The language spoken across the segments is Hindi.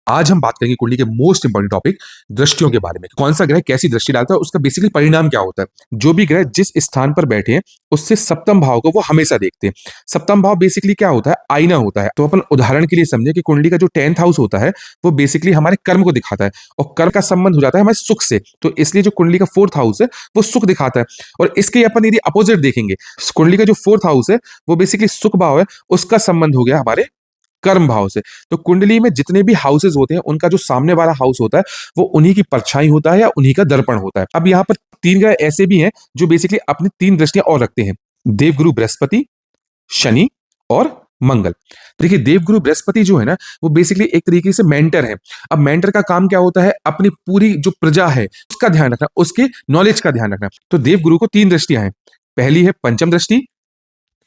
आज हम बात करेंगे कुंडली के मोस्ट इंपॉर्टेंट टॉपिक दृष्टियों के बारे में। कौन सा ग्रह कैसी दृष्टि डालता है, उसका बेसिकली परिणाम क्या होता है। जो भी ग्रह जिस स्थान पर बैठे हैं उससे सप्तम भाव को वो हमेशा देखते हैं। सप्तम भाव बेसिकली क्या होता है, आईना होता है। तो अपन उदाहरण के लिए समझे कि कुंडली का जो 10th हाउस होता है वो बेसिकली हमारे कर्म को दिखाता है और कर्म का संबंध हो जाता है हमारे सुख से। तो इसलिए जो कुंडली का 4th हाउस है वो सुख दिखाता है। और इसके अपन यदि अपोजिट देखेंगे, कुंडली का जो 4th हाउस है वो बेसिकली सुख भाव है, उसका संबंध हो गया हमारे कर्म भाव से। तो कुंडली में जितने भी हाउसेस होते हैं उनका जो सामने वाला हाउस होता है वो उन्हीं की परछाई होता है या उन्हीं का दर्पण होता है। अब यहाँ पर तीन ग्रह ऐसे भी हैं जो बेसिकली अपनी तीन दृष्टियां और रखते हैं, देवगुरु बृहस्पति, शनि और मंगल। देखिए देवगुरु बृहस्पति जो है ना वो बेसिकली एक तरीके से मेंटर है। अब मेंटर का काम क्या होता है, अपनी पूरी जो प्रजा है उसका ध्यान रखना, उसके नॉलेज का ध्यान रखना। तो देवगुरु को तीन दृष्टियां हैं। पहली है पंचम दृष्टि,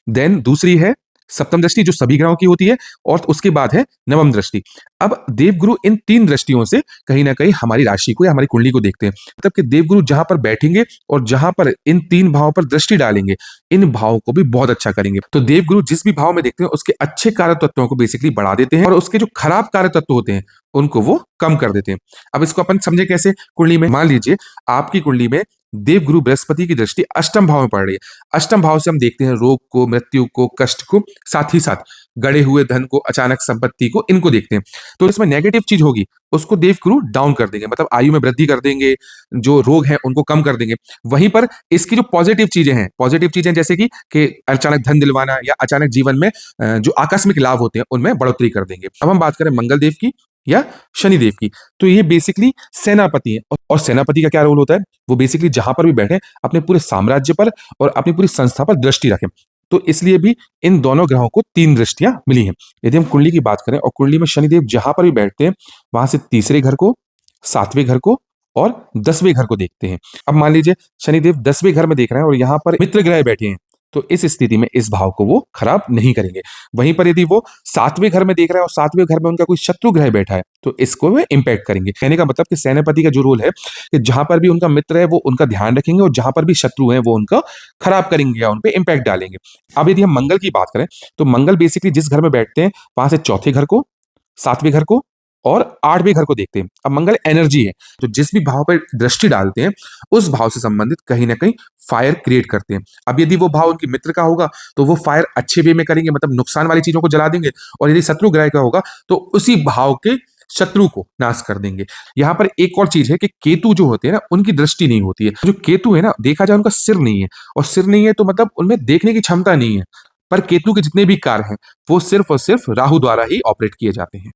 देन दूसरी है सप्तम दृष्टि जो सभी ग्रहों की होती है, और उसके बाद है नवम दृष्टि। अब देवगुरु इन तीन दृष्टियों से कहीं ना कहीं हमारी राशि को या हमारी कुंडली को देखते हैं। मतलब कि देवगुरु जहां पर बैठेंगे और जहां पर इन तीन भावों पर दृष्टि डालेंगे, इन भावों को भी बहुत अच्छा करेंगे। तो देवगुरु जिस भी भाव में देखते हैं उसके अच्छे कार्य तत्वों को बेसिकली बढ़ा देते हैं और उसके जो खराब कार्य तत्व होते हैं उनको वो कम कर देते हैं। अब इसको अपन समझे कैसे, कुंडली में मान लीजिए आपकी कुंडली में देवगुरु बृहस्पति की दृष्टि अष्टम भाव में पड़ रही है। अष्टम भाव से हम देखते हैं रोग को, मृत्यु को, कष्ट को, साथ ही साथ गड़े हुए धन को, अचानक संपत्ति को, इनको देखते हैं। तो इसमें नेगेटिव चीज होगी उसको देवगुरु डाउन कर देंगे, मतलब आयु में वृद्धि कर देंगे, जो रोग हैं उनको कम कर देंगे। वहीं पर इसकी जो पॉजिटिव चीजें हैं, पॉजिटिव चीजें जैसे कि अचानक धन दिलवाना या अचानक जीवन में जो आकस्मिक लाभ होते हैं उनमें बढ़ोतरी कर देंगे। अब हम बात करें मंगल देव की या शनिदेव की, तो ये बेसिकली सेनापति है। और सेनापति का क्या रोल होता है, वो बेसिकली जहां पर भी बैठे अपने पूरे साम्राज्य पर और अपनी पूरी संस्था पर दृष्टि रखें। तो इसलिए भी इन दोनों ग्रहों को तीन दृष्टियां मिली हैं। यदि हम कुंडली की बात करें और कुंडली में शनिदेव जहां पर भी बैठते हैं वहां से तीसरे घर को, सातवें घर को और 10वें घर को देखते हैं। अब मान लीजिए शनिदेव 10वें घर में देख रहे हैं और यहाँ पर मित्र ग्रह बैठे हैं, तो इस स्थिति में इस भाव को वो खराब नहीं करेंगे। वहीं पर यदि वो 7वें घर में देख रहा है और 7वें घर में उनका कोई शत्रु ग्रह बैठा है तो इसको वे इंपैक्ट करेंगे। कहने का मतलब कि सेनापति का जो रोल है कि जहां पर भी उनका मित्र है वो उनका ध्यान रखेंगे और जहां पर भी शत्रु है वो उनका खराब करेंगे या उन पे इंपैक्ट डालेंगे। अब यदि हम मंगल की बात करें तो मंगल बेसिकली जिस घर में बैठते हैं वहां से चौथे घर को, 7वें घर को और 8वें घर को देखते हैं। अब मंगल एनर्जी है, तो जिस भी भाव पर दृष्टि डालते हैं उस भाव से संबंधित कहीं ना कहीं फायर क्रिएट करते हैं। अब यदि वो भाव उनके मित्र का होगा तो वो फायर अच्छे वे में करेंगे, मतलब नुकसान वाली चीजों को जला देंगे, और यदि शत्रु ग्रह का होगा तो उसी भाव के शत्रु को नाश कर देंगे। यहाँ पर एक और चीज है कि केतु जो होते हैं ना उनकी दृष्टि नहीं होती है। जो केतु है ना, देखा जाए उनका सिर नहीं है, और सिर नहीं है तो मतलब उनमें देखने की क्षमता नहीं है। पर केतु के जितने भी कार्य हैं वो सिर्फ और सिर्फ राहु द्वारा ही ऑपरेट किए जाते हैं।